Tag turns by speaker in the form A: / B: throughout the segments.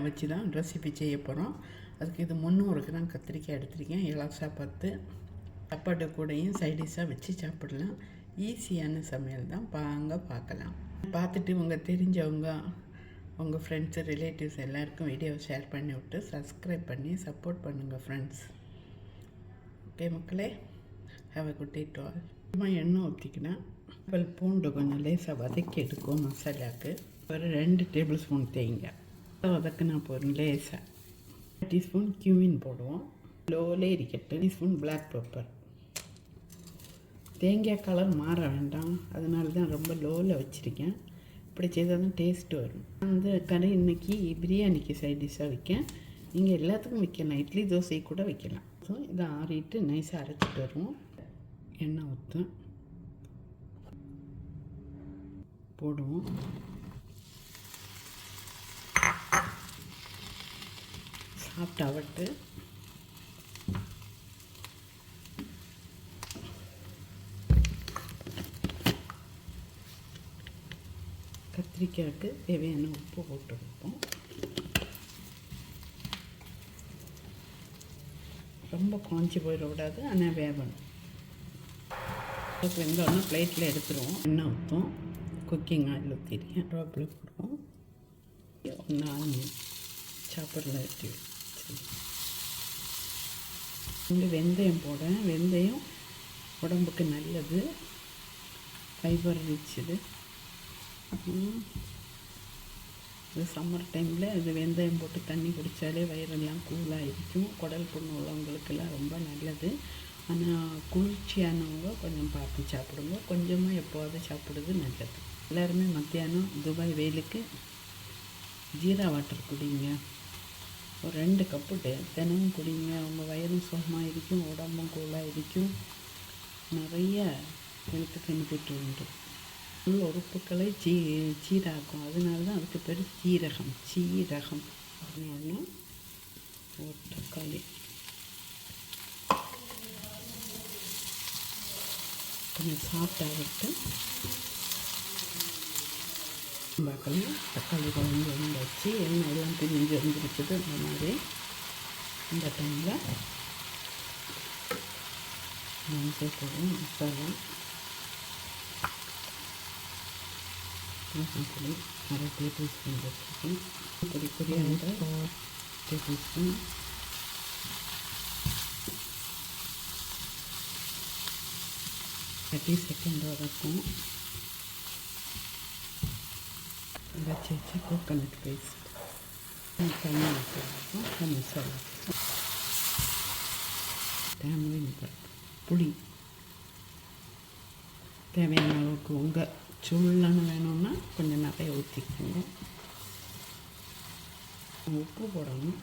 A: வச்சு தான் ரெசிபி செய்ய போகிறோம். அதுக்கு இது 300 கிராம் கத்திரிக்காய் எடுத்திருக்கேன். இலசா 10 சாப்பாடு கூடையும் சைடிஷாக வச்சு சாப்பிடலாம். ஈஸியான சமையல் தான், வாங்க பார்க்கலாம். பார்த்துட்டு உங்கள் தெரிஞ்சவங்க உங்கள் ஃப்ரெண்ட்ஸு ரிலேட்டிவ்ஸ் எல்லாருக்கும் வீடியோவை ஷேர் பண்ணி விட்டு சப்ஸ்கிரைப் பண்ணி சப்போர்ட் பண்ணுங்கள் ஃப்ரெண்ட்ஸ். ஓகே மக்களே, have a good day to all. எண்ணெய் ஊற்றிக்கினேன். பூண்டு கொஞ்சம் லேசாக வதக்கி எடுக்கும் மசாலாவுக்கு. ஒரு 2 டேபிள் ஸ்பூன் தேங்காய் வதக்குனா போதும். லேசாக 1 டீஸ்பூன் கியூமின் போடுவோம். லோலே இருக்கட்டும். Teaspoon black pepper. தேங்காய் கலர் மாற வேண்டாம், அதனால தான் ரொம்ப லோவில் வச்சுருக்கேன். இப்படி செய்தால் தான் டேஸ்ட்டு வரும். அந்த கறி இன்றைக்கி பிரியாணிக்கு சைட் டிஷ்ஷாக வைக்கேன். நீங்கள் எல்லாத்துக்கும் வைக்கலாம், இட்லி தோசை கூட வைக்கலாம். ஸோ இதை ஆறிட்டு நைஸாக அரைச்சிட்டு வருவோம். எண்ணெய் ஊற்றும் போடுவோம். சாப்பிட்டாவட்டு கத்திரிக்காய்க்கு தேவையான உப்பு போட்டு வைப்போம். ரொம்ப காஞ்சி போயிடக்கூடாது, ஆனால் வேகணும். வெந்தோடனே பிளேட்டில் எடுத்துருவோம். எண்ணெய் ஊற்றும். குக்கிங் ஆயில் ஊற்றிருக்கேன். ரோப்பில் போடுவோம். 1 ஆனியன் சாப்பரில் வெட்டி இங்கே வெந்தயம் போடுறேன். வெந்தயம் உடம்புக்கு நல்லது, ஃபைபர் ரிச்சுது. இது சம்மர் டைமில் இது வெந்தயம் போட்டு தண்ணி குடித்தாலே வயிறெல்லாம் கூலாக இருக்கும். குடல் புண்ணு உள்ளவங்களுக்கெல்லாம் ரொம்ப நல்லது. ஆனால் குளிர்ச்சியானவங்க கொஞ்சம் பார்த்து சாப்பிடுங்க. கொஞ்சமாக எப்போவாது சாப்பிடுறது நல்லது. எல்லாருமே மத்தியானம் துபாய் வெயிலுக்கு ஜீரா வாட்டர் குடிங்க. ஒரு 2 கப்பு தினமும் குடிங்க. உங்கள் வயிறும் சுகமாக இருக்கும், உடம்பும் கூலாக இருக்கும். நிறைய ஹெல்த் பெனிஃபிட் உண்டு. உள்ள உறுப்புக்களை சீராக்கும். அதனால தான் அதுக்கு பேர் சீரகம். ஒன்று ஒரு தக்காளி கொஞ்சம் சாப்பிட்டாவிட்டு பார்க்கலாம். தக்காளி குழம்பு வச்சு எண்ணெய் எல்லாம் பிரிஞ்சு வந்துருக்குது. இந்த மாதிரி இந்த டைமில் மஞ்சள் பொடி, மசாலா, பொடி 1/2 டேபிள் ஸ்பூன் வச்சுருக்கேன். பொடி பொடியாக 1 டேபிள் ஸ்பூன், தேர்ட்டி செகண்ட் வதக்கும். வச்சு கோகோனட் பேஸ்ட், தண்ணி வச்சுருக்கோம். மசாலா, டேமரின் பருப்பு, புளி தேவையான அளவுக்கு. உங்கள் சுள்ளன்னு வேணும்னா கொஞ்சம் நிறைய ஊற்றிக்கோங்க. உப்பு போடணும்.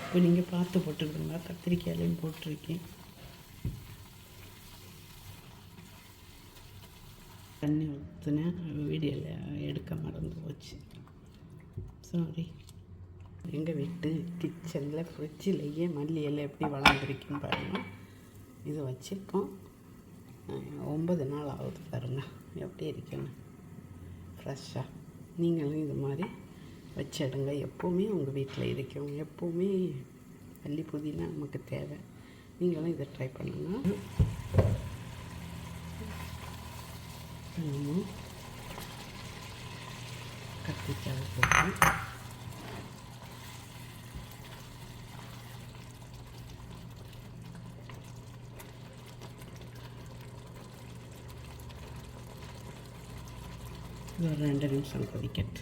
A: இப்போ நீங்கள் பார்த்து போட்டுக்கிடுங்க. கத்திரிக்காயிலையும் போட்டிருக்கேன். தண்ணி ஊற்றுனேன். வீடியோவில் எடுக்க மறந்து போச்சு, சாரி. எங்கள் வீட்டு கிச்சனில் ஃப்ரிட்ஜிலேயே மல்லி இலை எப்படி வளர்ந்துருக்குன்னு பாருங்கள். இது வச்சுருக்கோம். 9 நாள் ஆகுது பாருங்கள், எப்படி இருக்குன்னு ஃப்ரெஷ்ஷாக. நீங்களும் இது மாதிரி வச்சிடுங்க. எப்போவுமே உங்கள் வீட்டில் இருக்கும். எப்போவுமே மல்லி புதினா நமக்கு தேவை. நீங்களும் இதை ட்ரை பண்ணுங்கள். கத்திரிக்காய் போட்டு ஒரு 2 நிமிஷம் கொதிக்கட்டு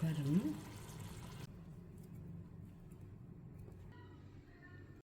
A: பாருங்கள்.